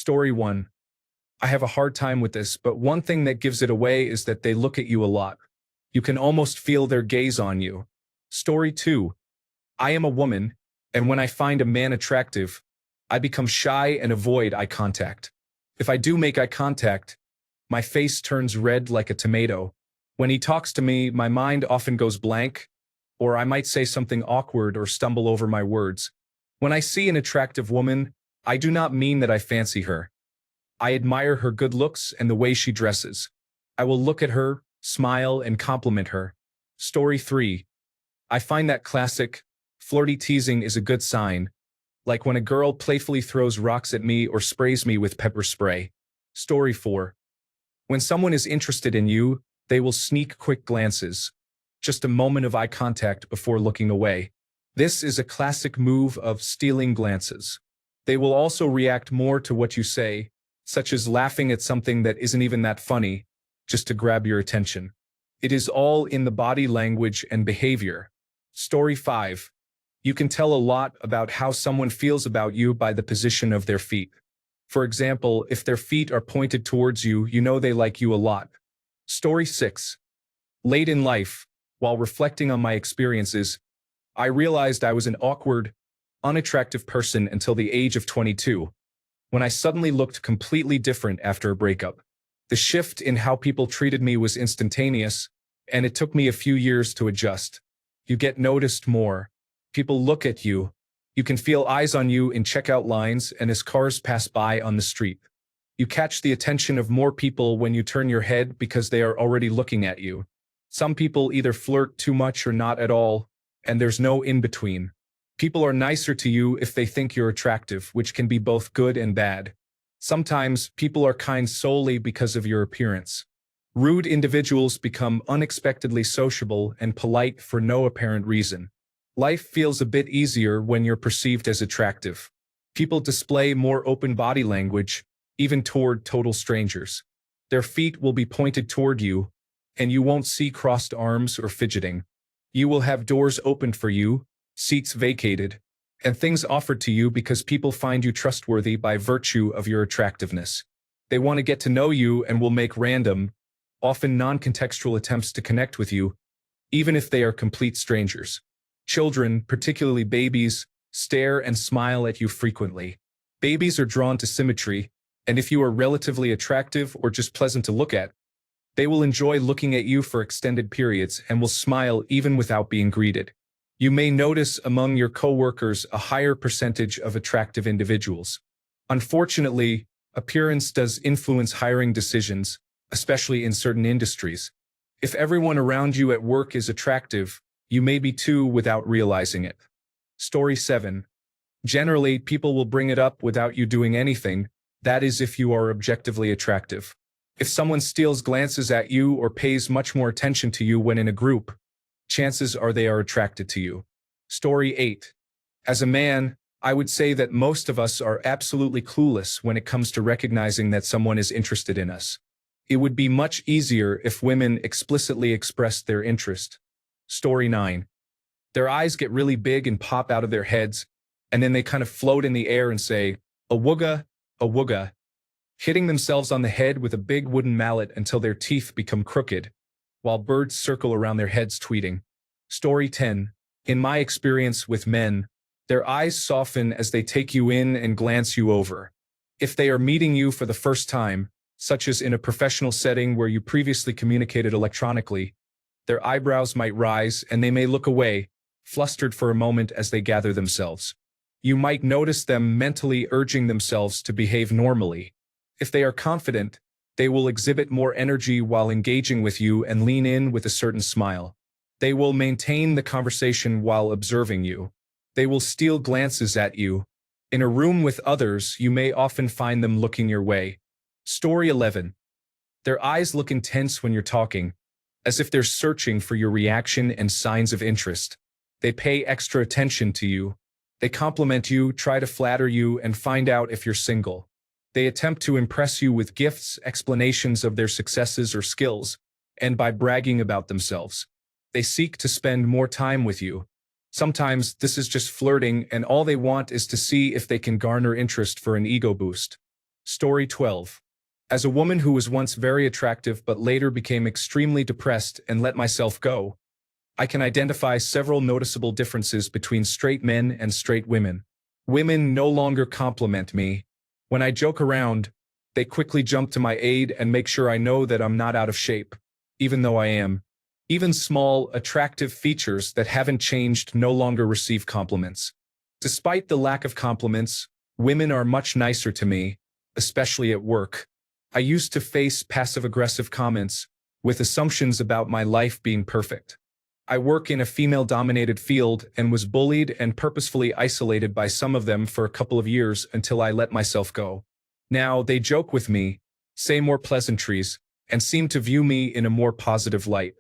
Story 1. I have a hard time with this, but one thing that gives it away is that they look at you a lot. You can almost feel their gaze on you. Story 2. I am a woman, and when I find a man attractive, I become shy and avoid eye contact. If I do make eye contact, my face turns red like a tomato. When he talks to me, my mind often goes blank, or I might say something awkward or stumble over my words. When I see an attractive woman, I do not mean that I fancy her. I admire her good looks and the way she dresses. I will look at her, smile, and compliment her. Story 3. I find that classic, flirty teasing is a good sign, like when a girl playfully throws rocks at me or sprays me with pepper spray. Story 4. When someone is interested in you, they will sneak quick glances, just a moment of eye contact before looking away. This is a classic move of stealing glances. They will also react more to what you say, such as laughing at something that isn't even that funny, just to grab your attention. It is all in the body language and behavior. Story 5. You can tell a lot about how someone feels about you by the position of their feet. For example, if their feet are pointed towards you, you know they like you a lot. Story 6. Late in life, while reflecting on my experiences, I realized I was an awkward, unattractive person until the age of 22, when I suddenly looked completely different after a breakup. The shift in how people treated me was instantaneous, and it took me a few years to adjust. You get noticed more. People look at you. You can feel eyes on you in checkout lines and as cars pass by on the street. You catch the attention of more people when you turn your head because they are already looking at you. Some people either flirt too much or not at all, and there's no in-between. People are nicer to you if they think you're attractive, which can be both good and bad. Sometimes people are kind solely because of your appearance. Rude individuals become unexpectedly sociable and polite for no apparent reason. Life feels a bit easier when you're perceived as attractive. People display more open body language, even toward total strangers. Their feet will be pointed toward you, and you won't see crossed arms or fidgeting. You will have doors opened for you, seats vacated, and things offered to you because people find you trustworthy by virtue of your attractiveness. They want to get to know you and will make random, often non-contextual attempts to connect with you, even if they are complete strangers. Children, particularly babies, stare and smile at you frequently. Babies are drawn to symmetry, and if you are relatively attractive or just pleasant to look at, they will enjoy looking at you for extended periods and will smile even without being greeted. You may notice among your coworkers a higher percentage of attractive individuals. Unfortunately, appearance does influence hiring decisions, especially in certain industries. If everyone around you at work is attractive, you may be too without realizing it. Story 7. Generally, people will bring it up without you doing anything, that is if you are objectively attractive. If someone steals glances at you or pays much more attention to you when in a group, chances are they are attracted to you. Story 8. As a man, I would say that most of us are absolutely clueless when it comes to recognizing that someone is interested in us. It would be much easier if women explicitly expressed their interest. Story 9. Their eyes get really big and pop out of their heads, and then they kind of float in the air and say, "Awooga, awooga," hitting themselves on the head with a big wooden mallet until their teeth become crooked, while birds circle around their heads tweeting. Story 10. In my experience with men, their eyes soften as they take you in and glance you over. If they are meeting you for the first time, such as in a professional setting where you previously communicated electronically, their eyebrows might rise and they may look away, flustered for a moment as they gather themselves. You might notice them mentally urging themselves to behave normally. If they are confident, they will exhibit more energy while engaging with you and lean in with a certain smile. They will maintain the conversation while observing you. They will steal glances at you. In a room with others, you may often find them looking your way. Story 11. Their eyes look intense when you're talking, as if they're searching for your reaction and signs of interest. They pay extra attention to you. They compliment you, try to flatter you, and find out if you're single. They attempt to impress you with gifts, explanations of their successes or skills, and by bragging about themselves. They seek to spend more time with you. Sometimes this is just flirting, and all they want is to see if they can garner interest for an ego boost. Story 12. As a woman who was once very attractive but later became extremely depressed and let myself go, I can identify several noticeable differences between straight men and straight women. Women no longer compliment me. When I joke around, they quickly jump to my aid and make sure I know that I'm not out of shape, even though I am. Even small, attractive features that haven't changed no longer receive compliments. Despite the lack of compliments, women are much nicer to me, especially at work. I used to face passive-aggressive comments, with assumptions about my life being perfect. I work in a female-dominated field and was bullied and purposefully isolated by some of them for a couple of years until I let myself go. Now they joke with me, say more pleasantries, and seem to view me in a more positive light.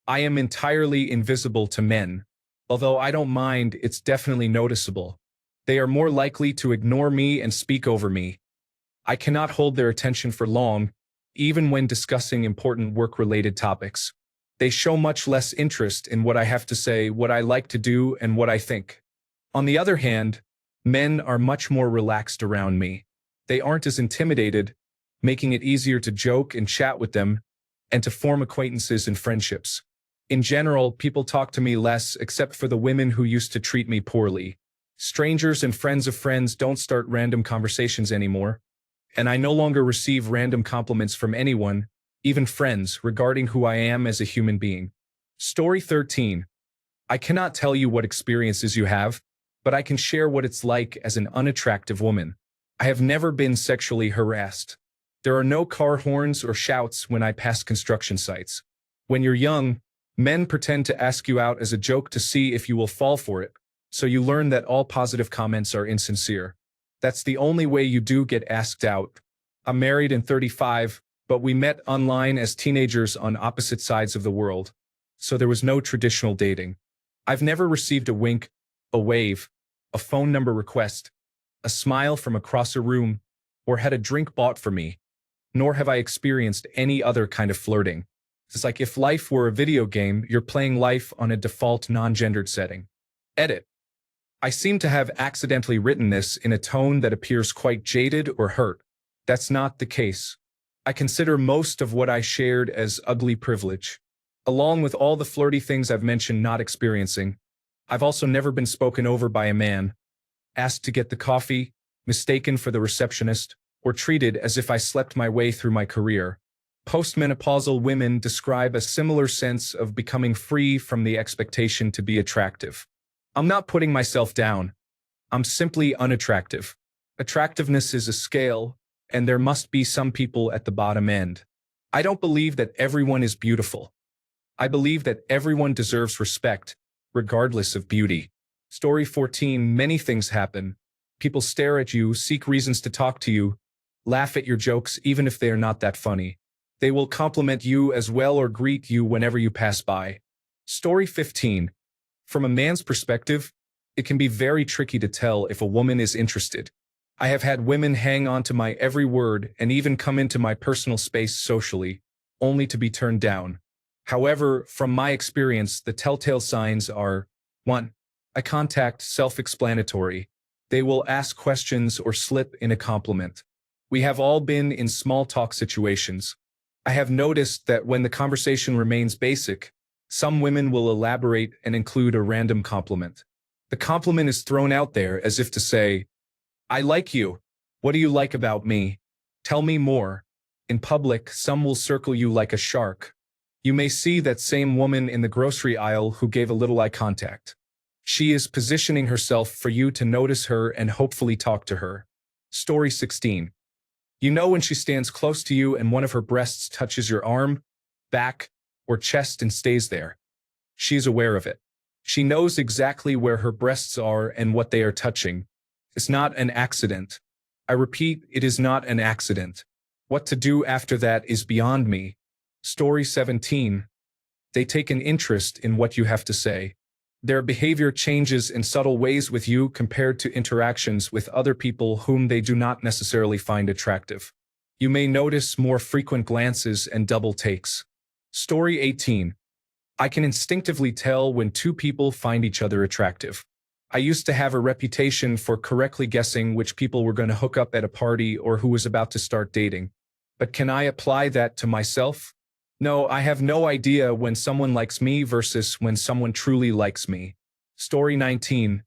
I am entirely invisible to men. Although I don't mind, it's definitely noticeable. They are more likely to ignore me and speak over me. I cannot hold their attention for long, even when discussing important work-related topics. They show much less interest in what I have to say, what I like to do, and what I think. On the other hand, men are much more relaxed around me. They aren't as intimidated, making it easier to joke and chat with them, and to form acquaintances and friendships. In general, people talk to me less except for the women who used to treat me poorly. Strangers and friends of friends don't start random conversations anymore, and I no longer receive random compliments from anyone, even friends, regarding who I am as a human being. Story 13. I cannot tell you what experiences you have, but I can share what it's like as an unattractive woman. I have never been sexually harassed. There are no car horns or shouts when I pass construction sites. When you're young, men pretend to ask you out as a joke to see if you will fall for it, so you learn that all positive comments are insincere. That's the only way you do get asked out. I'm married and 35, but we met online as teenagers on opposite sides of the world, so there was no traditional dating. I've never received a wink, a wave, a phone number request, a smile from across a room, or had a drink bought for me, nor have I experienced any other kind of flirting. It's like if life were a video game, you're playing life on a default non-gendered setting. Edit. I seem to have accidentally written this in a tone that appears quite jaded or hurt. That's not the case. I consider most of what I shared as ugly privilege. Along with all the flirty things I've mentioned not experiencing, I've also never been spoken over by a man, asked to get the coffee, mistaken for the receptionist, or treated as if I slept my way through my career. Postmenopausal women describe a similar sense of becoming free from the expectation to be attractive. I'm not putting myself down. I'm simply unattractive. Attractiveness is a scale, and there must be some people at the bottom end. I don't believe that everyone is beautiful. I believe that everyone deserves respect, regardless of beauty. Story 14. Many things happen. People stare at you, seek reasons to talk to you, laugh at your jokes even if they are not that funny. They will compliment you as well or greet you whenever you pass by. Story 15. From a man's perspective, it can be very tricky to tell if a woman is interested. I have had women hang on to my every word and even come into my personal space socially, only to be turned down. However, from my experience, the telltale signs are 1. Eye contact, self-explanatory. They will ask questions or slip in a compliment. We have all been in small talk situations. I have noticed that when the conversation remains basic, some women will elaborate and include a random compliment. The compliment is thrown out there as if to say, I like you. What do you like about me? Tell me more. In public, some will circle you like a shark. You may see that same woman in the grocery aisle who gave a little eye contact. She is positioning herself for you to notice her and hopefully talk to her. Story 16. You know when she stands close to you and one of her breasts touches your arm, back, or chest and stays there. She is aware of it. She knows exactly where her breasts are and what they are touching. It's not an accident. I repeat, it is not an accident. What to do after that is beyond me. Story 17. They take an interest in what you have to say. Their behavior changes in subtle ways with you compared to interactions with other people whom they do not necessarily find attractive. You may notice more frequent glances and double takes. Story 18. I can instinctively tell when two people find each other attractive. I used to have a reputation for correctly guessing which people were going to hook up at a party or who was about to start dating. But can I apply that to myself? No, I have no idea when someone likes me versus when someone truly likes me. Story 19.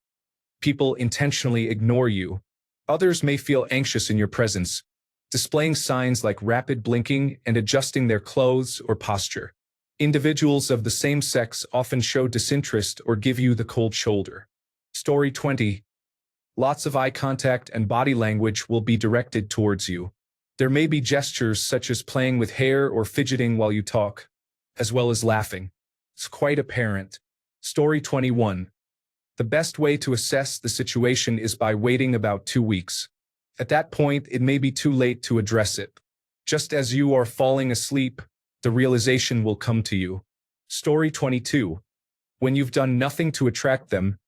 People intentionally ignore you. Others may feel anxious in your presence, displaying signs like rapid blinking and adjusting their clothes or posture. Individuals of the same sex often show disinterest or give you the cold shoulder. Story 20. Lots of eye contact and body language will be directed towards you. There may be gestures such as playing with hair or fidgeting while you talk, as well as laughing. It's quite apparent. Story 21. The best way to assess the situation is by waiting about 2 weeks. At that point, it may be too late to address it. Just as you are falling asleep, the realization will come to you. Story 22. When you've done nothing to attract them,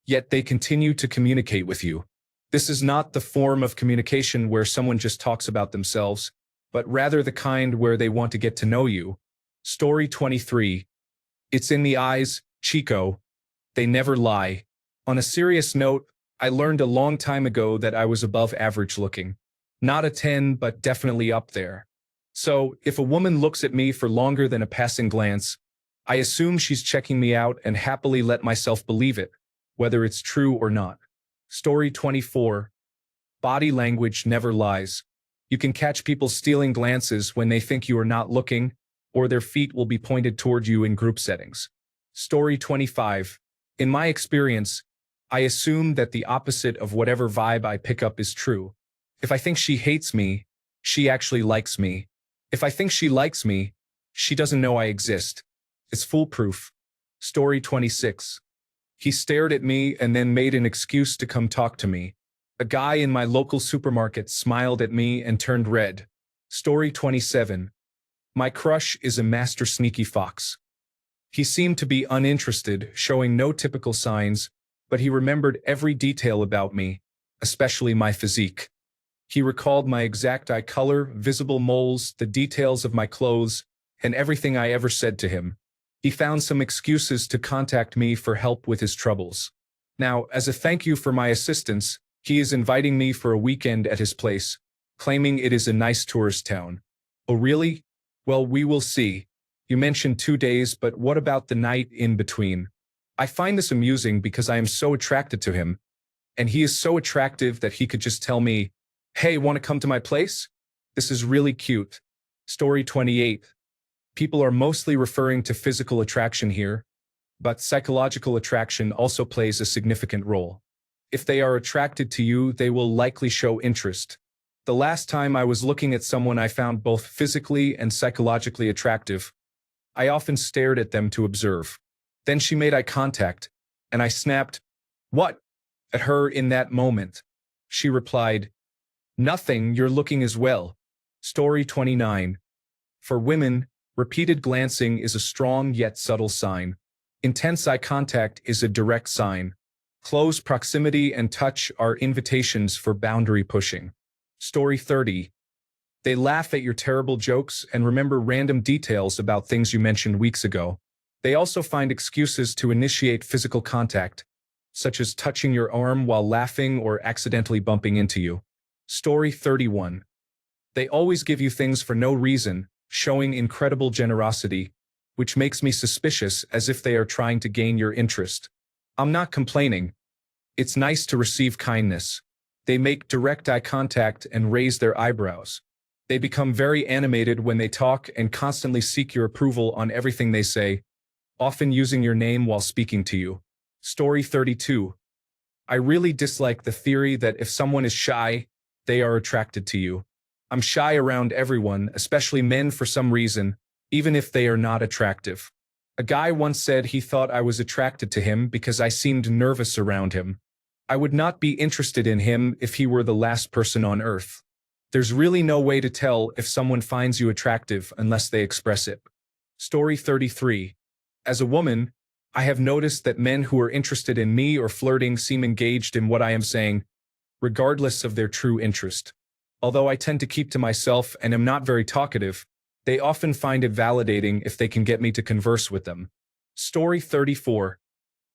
yet they continue to communicate with you. This is not the form of communication where someone just talks about themselves, but rather the kind where they want to get to know you. Story 23. It's in the eyes, Chico. They never lie. On a serious note, I learned a long time ago that I was above average looking. Not a 10, but definitely up there. So, if a woman looks at me for longer than a passing glance, I assume she's checking me out and happily let myself believe it, whether it's true or not. Story 24. Body language never lies. You can catch people stealing glances when they think you are not looking, or their feet will be pointed toward you in group settings. Story 25. In my experience, I assume that the opposite of whatever vibe I pick up is true. If I think she hates me, she actually likes me. If I think she likes me, she doesn't know I exist. It's foolproof. Story 26. He stared at me and then made an excuse to come talk to me. A guy in my local supermarket smiled at me and turned red. Story 27. My crush is a master sneaky fox. He seemed to be uninterested, showing no typical signs, but he remembered every detail about me, especially my physique. He recalled my exact eye color, visible moles, the details of my clothes, and everything I ever said to him. He found some excuses to contact me for help with his troubles. Now, as a thank you for my assistance, he is inviting me for a weekend at his place, claiming it is a nice tourist town. Oh really? Well, we will see. You mentioned 2 days, but what about the night in between? I find this amusing because I am so attracted to him, and he is so attractive that he could just tell me, "Hey, want to come to my place?" This is really cute. Story 28. People are mostly referring to physical attraction here, but psychological attraction also plays a significant role. If they are attracted to you, they will likely show interest. The last time I was looking at someone I found both physically and psychologically attractive, I often stared at them to observe. Then she made eye contact, and I snapped, "What?" at her in that moment. She replied, "Nothing, you're looking as well." Story 29. For women, repeated glancing is a strong yet subtle sign. Intense eye contact is a direct sign. Close proximity and touch are invitations for boundary pushing. Story 30. They laugh at your terrible jokes and remember random details about things you mentioned weeks ago. They also find excuses to initiate physical contact, such as touching your arm while laughing or accidentally bumping into you. Story 31. They always give you things for no reason, showing incredible generosity, which makes me suspicious as if they are trying to gain your interest. I'm not complaining. It's nice to receive kindness. They make direct eye contact and raise their eyebrows. They become very animated when they talk and constantly seek your approval on everything they say, often using your name while speaking to you. Story 32. I really dislike the theory that if someone is shy, they are attracted to you. I'm shy around everyone, especially men for some reason, even if they are not attractive. A guy once said he thought I was attracted to him because I seemed nervous around him. I would not be interested in him if he were the last person on earth. There's really no way to tell if someone finds you attractive unless they express it. Story 33. As a woman, I have noticed that men who are interested in me or flirting seem engaged in what I am saying, regardless of their true interest. Although I tend to keep to myself and am not very talkative, they often find it validating if they can get me to converse with them. Story 34.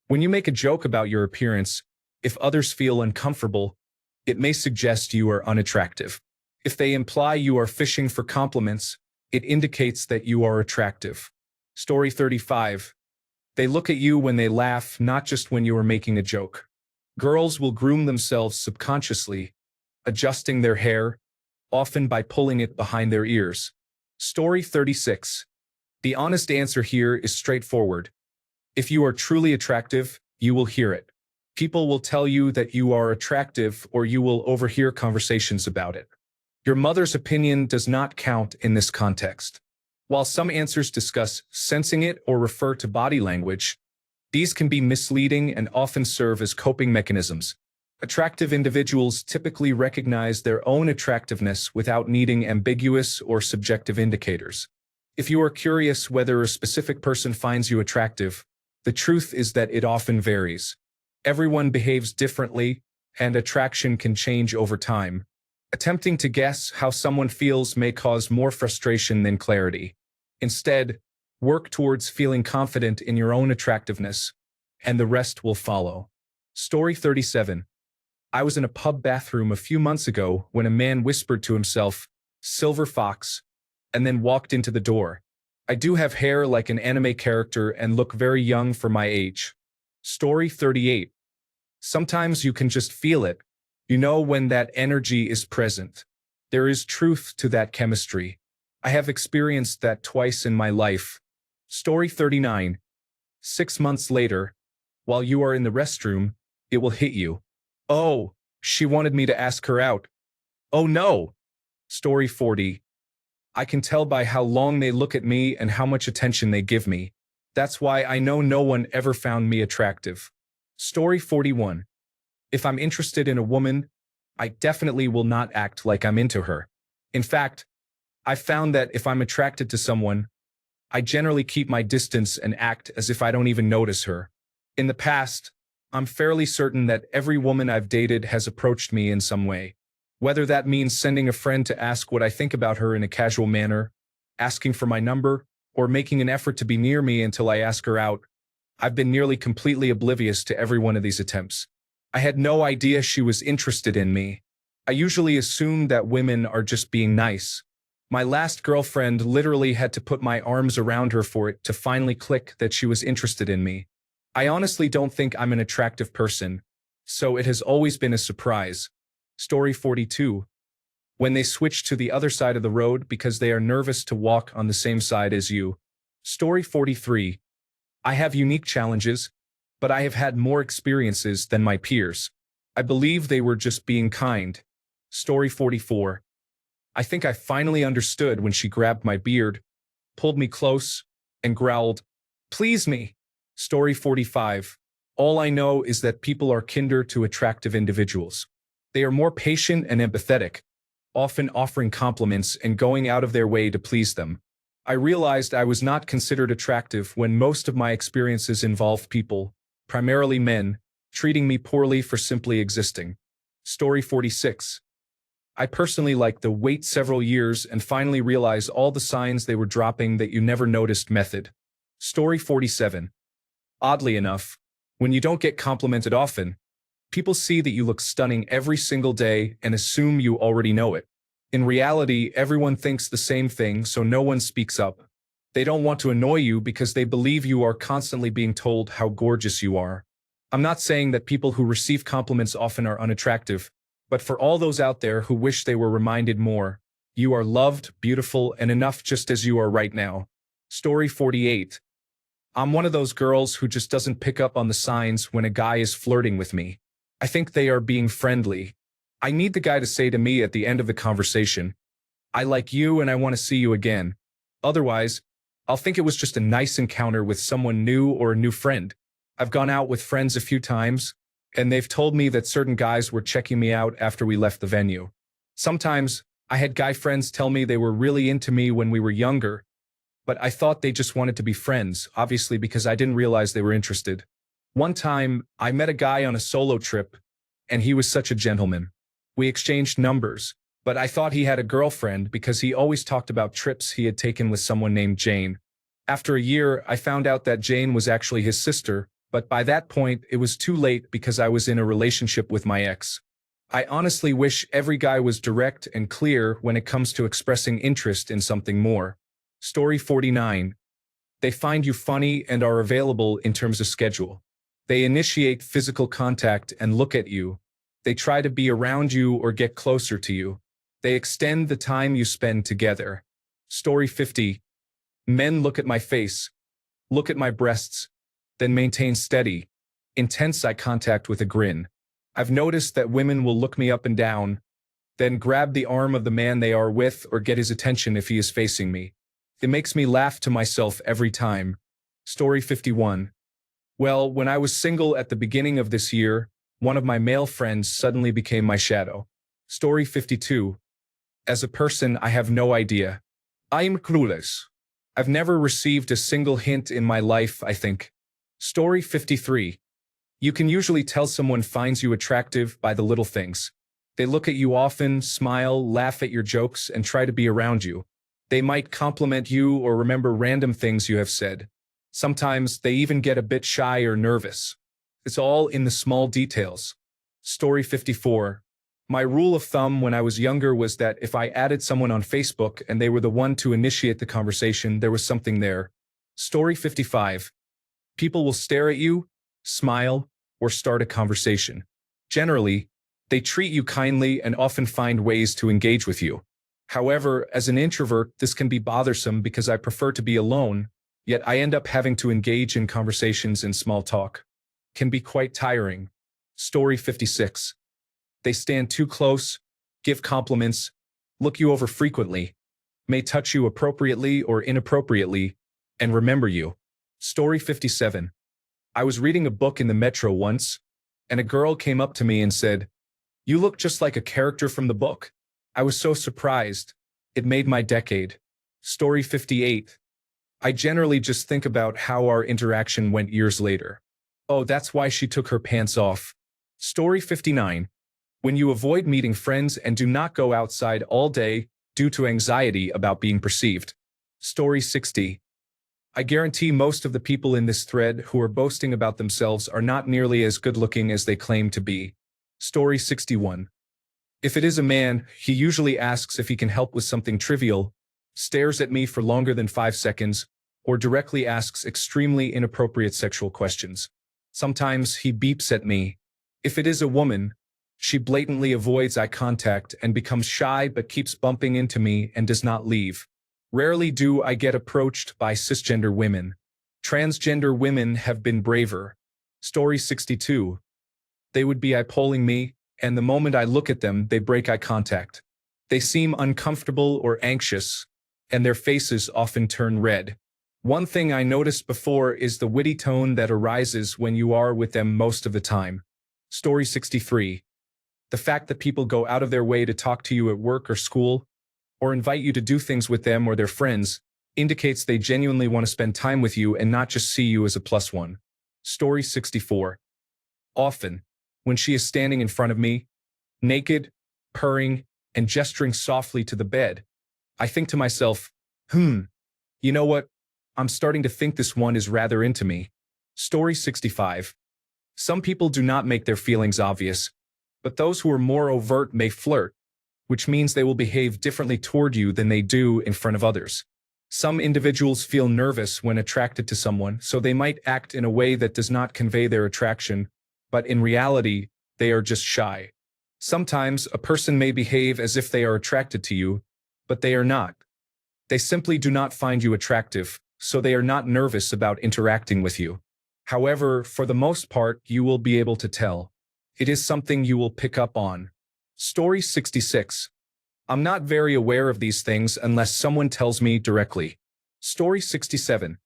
When you make a joke about your appearance, If others feel uncomfortable, it may suggest you are unattractive. If they imply you are fishing for compliments, it indicates that you are attractive. Story 35. They look at you when they laugh, not just when you are making a joke. Girls will groom themselves subconsciously, adjusting their hair, often by pulling it behind their ears. Story 36. The honest answer here is straightforward. If you are truly attractive, you will hear it. People will tell you that you are attractive, or you will overhear conversations about it. Your mother's opinion does not count in this context. While some answers discuss sensing it or refer to body language, these can be misleading and often serve as coping mechanisms. Attractive individuals typically recognize their own attractiveness without needing ambiguous or subjective indicators. If you are curious whether a specific person finds you attractive, the truth is that it often varies. Everyone behaves differently, and attraction can change over time. Attempting to guess how someone feels may cause more frustration than clarity. Instead, work towards feeling confident in your own attractiveness, and the rest will follow. Story 37. I was in a pub bathroom a few months ago when a man whispered to himself, "Silver fox," and then walked into the door. I do have hair like an anime character and look very young for my age. Story 38. Sometimes you can just feel it. You know when that energy is present. There is truth to that chemistry. I have experienced that twice in my life. Story 39. 6 months later, while you are in the restroom, it will hit you. Oh, she wanted me to ask her out. Oh no. Story 40. I can tell by how long they look at me and how much attention they give me. That's why I know no one ever found me attractive. Story 41. If I'm interested in a woman, I definitely will not act like I'm into her. In fact, I've found that if I'm attracted to someone, I generally keep my distance and act as if I don't even notice her. In the past, I'm fairly certain that every woman I've dated has approached me in some way. Whether that means sending a friend to ask what I think about her in a casual manner, asking for my number, or making an effort to be near me until I ask her out, I've been nearly completely oblivious to every one of these attempts. I had no idea she was interested in me. I usually assume that women are just being nice. My last girlfriend literally had to put my arms around her for it to finally click that she was interested in me. I honestly don't think I'm an attractive person, so it has always been a surprise. Story 42. When they switch to the other side of the road because they are nervous to walk on the same side as you. Story 43. I have unique challenges, but I have had more experiences than my peers. I believe they were just being kind. Story 44. I think I finally understood when she grabbed my beard, pulled me close, and growled, "Please me." Story 45. All I know is that people are kinder to attractive individuals. They are more patient and empathetic, often offering compliments and going out of their way to please them. I realized I was not considered attractive when most of my experiences involved people, primarily men, treating me poorly for simply existing. Story 46. I personally like the wait several years and finally realize all the signs they were dropping that you never noticed method. Story 47. Oddly enough, when you don't get complimented often, people see that you look stunning every single day and assume you already know it. In reality, everyone thinks the same thing, so no one speaks up. They don't want to annoy you because they believe you are constantly being told how gorgeous you are. I'm not saying that people who receive compliments often are unattractive, but for all those out there who wish they were reminded more, you are loved, beautiful, and enough just as you are right now. Story 48. I'm one of those girls who just doesn't pick up on the signs when a guy is flirting with me. I think they are being friendly. I need the guy to say to me at the end of the conversation, "I like you and I want to see you again." Otherwise, I'll think it was just a nice encounter with someone new or a new friend. I've gone out with friends a few times, and they've told me that certain guys were checking me out after we left the venue. Sometimes, I had guy friends tell me they were really into me when we were younger, but I thought they just wanted to be friends, obviously because I didn't realize they were interested. One time, I met a guy on a solo trip, and he was such a gentleman. We exchanged numbers, but I thought he had a girlfriend because he always talked about trips he had taken with someone named Jane. After a year, I found out that Jane was actually his sister, But by that point, it was too late because I was in a relationship with my ex. I honestly wish every guy was direct and clear when it comes to expressing interest in something more. Story 49. They find you funny and are available in terms of schedule. They initiate physical contact and look at you. They try to be around you or get closer to you. They extend the time you spend together. Story 50. Men look at my face, look at my breasts, then maintain steady, intense eye contact with a grin. I've noticed that women will look me up and down, then grab the arm of the man they are with or get his attention if he is facing me. It makes me laugh to myself every time. Story 51. Well, when I was single at the beginning of this year, one of my male friends suddenly became my shadow. Story 52. As a person, I have no idea. I'm clueless. I've never received a single hint in my life, I think. Story 53. You can usually tell someone finds you attractive by the little things. They look at you often, smile, laugh at your jokes, and try to be around you. They might compliment you or remember random things you have said. Sometimes they even get a bit shy or nervous. It's all in the small details. Story 54. My rule of thumb when I was younger was that if I added someone on Facebook and they were the one to initiate the conversation, there was something there. Story 55. People will stare at you, smile, or start a conversation. Generally, they treat you kindly and often find ways to engage with you. However, as an introvert, this can be bothersome because I prefer to be alone, yet I end up having to engage in conversations and small talk. Can be quite tiring. Story 56. They stand too close, give compliments, look you over frequently, may touch you appropriately or inappropriately, and remember you. Story 57. I was reading a book in the metro once, and a girl came up to me and said, "You look just like a character from the book." I was so surprised. It made my decade. Story 58. I generally just think about how our interaction went years later. Oh, that's why she took her pants off. Story 59. When you avoid meeting friends and do not go outside all day due to anxiety about being perceived. Story 60. I guarantee most of the people in this thread who are boasting about themselves are not nearly as good-looking as they claim to be. Story 61. If it is a man, he usually asks if he can help with something trivial, stares at me for longer than 5 seconds, or directly asks extremely inappropriate sexual questions. Sometimes he beeps at me. If it is a woman, she blatantly avoids eye contact and becomes shy but keeps bumping into me and does not leave. Rarely do I get approached by cisgender women. Transgender women have been braver. Story 62. They would be eyeballing me, and the moment I look at them, they break eye contact. They seem uncomfortable or anxious, and their faces often turn red. One thing I noticed before is the witty tone that arises when you are with them most of the time. Story 63. The fact that people go out of their way to talk to you at work or school, or invite you to do things with them or their friends, indicates they genuinely want to spend time with you and not just see you as a plus one. Story 64. Often, when she is standing in front of me, naked, purring, and gesturing softly to the bed, I think to myself, you know what? I'm starting to think this one is rather into me. Story 65. Some people do not make their feelings obvious, but those who are more overt may flirt, which means they will behave differently toward you than they do in front of others. Some individuals feel nervous when attracted to someone, so they might act in a way that does not convey their attraction, but in reality, they are just shy. Sometimes a person may behave as if they are attracted to you, but they are not. They simply do not find you attractive, so they are not nervous about interacting with you. However, for the most part, you will be able to tell. It is something you will pick up on. Story 66. I'm not very aware of these things unless someone tells me directly. Story 67.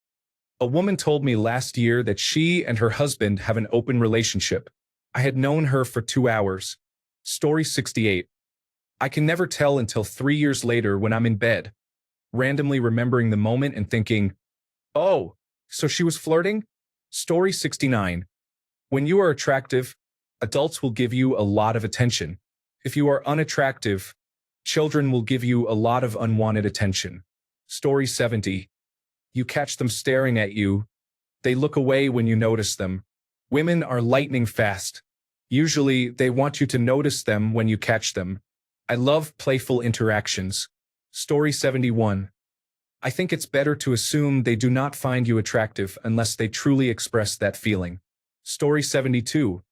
A woman told me last year that she and her husband have an open relationship. I had known her for 2 hours. Story 68. I can never tell until 3 years later when I'm in bed, randomly remembering the moment and thinking, oh, so she was flirting? Story 69. When you are attractive, adults will give you a lot of attention. If you are unattractive, children will give you a lot of unwanted attention. Story 70. You catch them staring at you. They look away when you notice them. Women are lightning fast. Usually, they want you to notice them when you catch them. I love playful interactions. Story 71. I think it's better to assume they do not find you attractive unless they truly express that feeling. Story 72.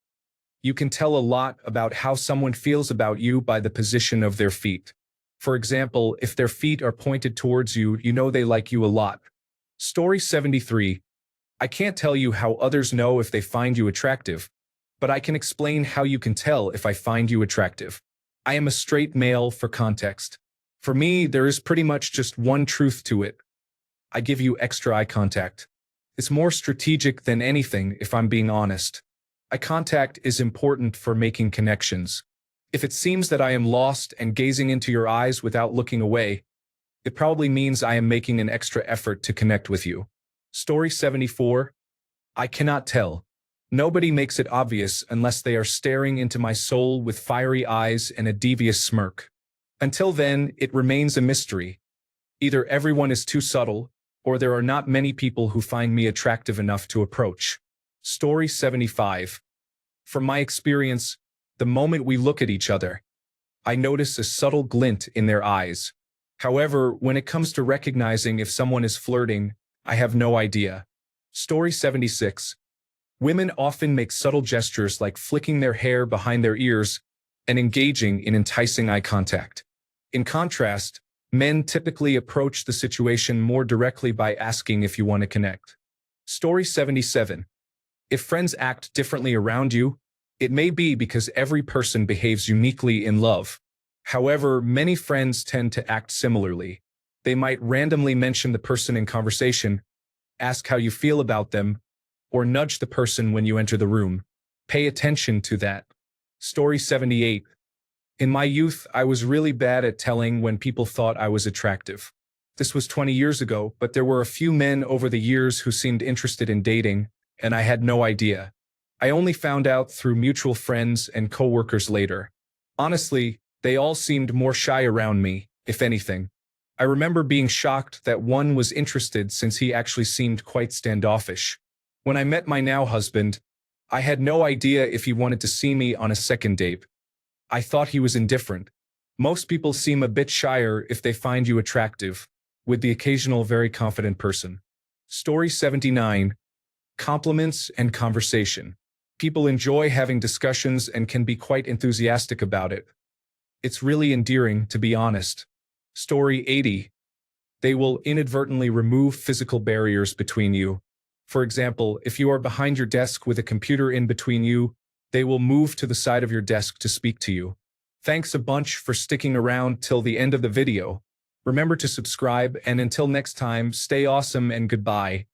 You can tell a lot about how someone feels about you by the position of their feet. For example, if their feet are pointed towards you, you know they like you a lot. Story 73. I can't tell you how others know if they find you attractive, but I can explain how you can tell if I find you attractive. I am a straight male for context. For me, there is pretty much just one truth to it. I give you extra eye contact. It's more strategic than anything, if I'm being honest. Eye contact is important for making connections. If it seems that I am lost and gazing into your eyes without looking away, it probably means I am making an extra effort to connect with you. Story 74. I cannot tell. Nobody makes it obvious unless they are staring into my soul with fiery eyes and a devious smirk. Until then, it remains a mystery. Either everyone is too subtle, or there are not many people who find me attractive enough to approach. Story 75. From my experience, the moment we look at each other, I notice a subtle glint in their eyes. However, when it comes to recognizing if someone is flirting, I have no idea. Story 76. Women often make subtle gestures like flicking their hair behind their ears and engaging in enticing eye contact. In contrast, men typically approach the situation more directly by asking if you want to connect. Story 77. If friends act differently around you, it may be because every person behaves uniquely in love. However, many friends tend to act similarly. They might randomly mention the person in conversation, ask how you feel about them, or nudge the person when you enter the room. Pay attention to that. Story 78. In my youth, I was really bad at telling when people thought I was attractive. This was 20 years ago, but there were a few men over the years who seemed interested in dating, and I had no idea. I only found out through mutual friends and coworkers later. Honestly, they all seemed more shy around me, if anything. I remember being shocked that one was interested since he actually seemed quite standoffish. When I met my now husband, I had no idea if he wanted to see me on a second date. I thought he was indifferent. Most people seem a bit shyer if they find you attractive, with the occasional very confident person. Story 79. Compliments and conversation. People enjoy having discussions and can be quite enthusiastic about it. It's really endearing, to be honest. Story 80. They will inadvertently remove physical barriers between you. For example, if you are behind your desk with a computer in between you, they will move to the side of your desk to speak to you. Thanks a bunch for sticking around till the end of the video. Remember to subscribe, and until next time, stay awesome and goodbye.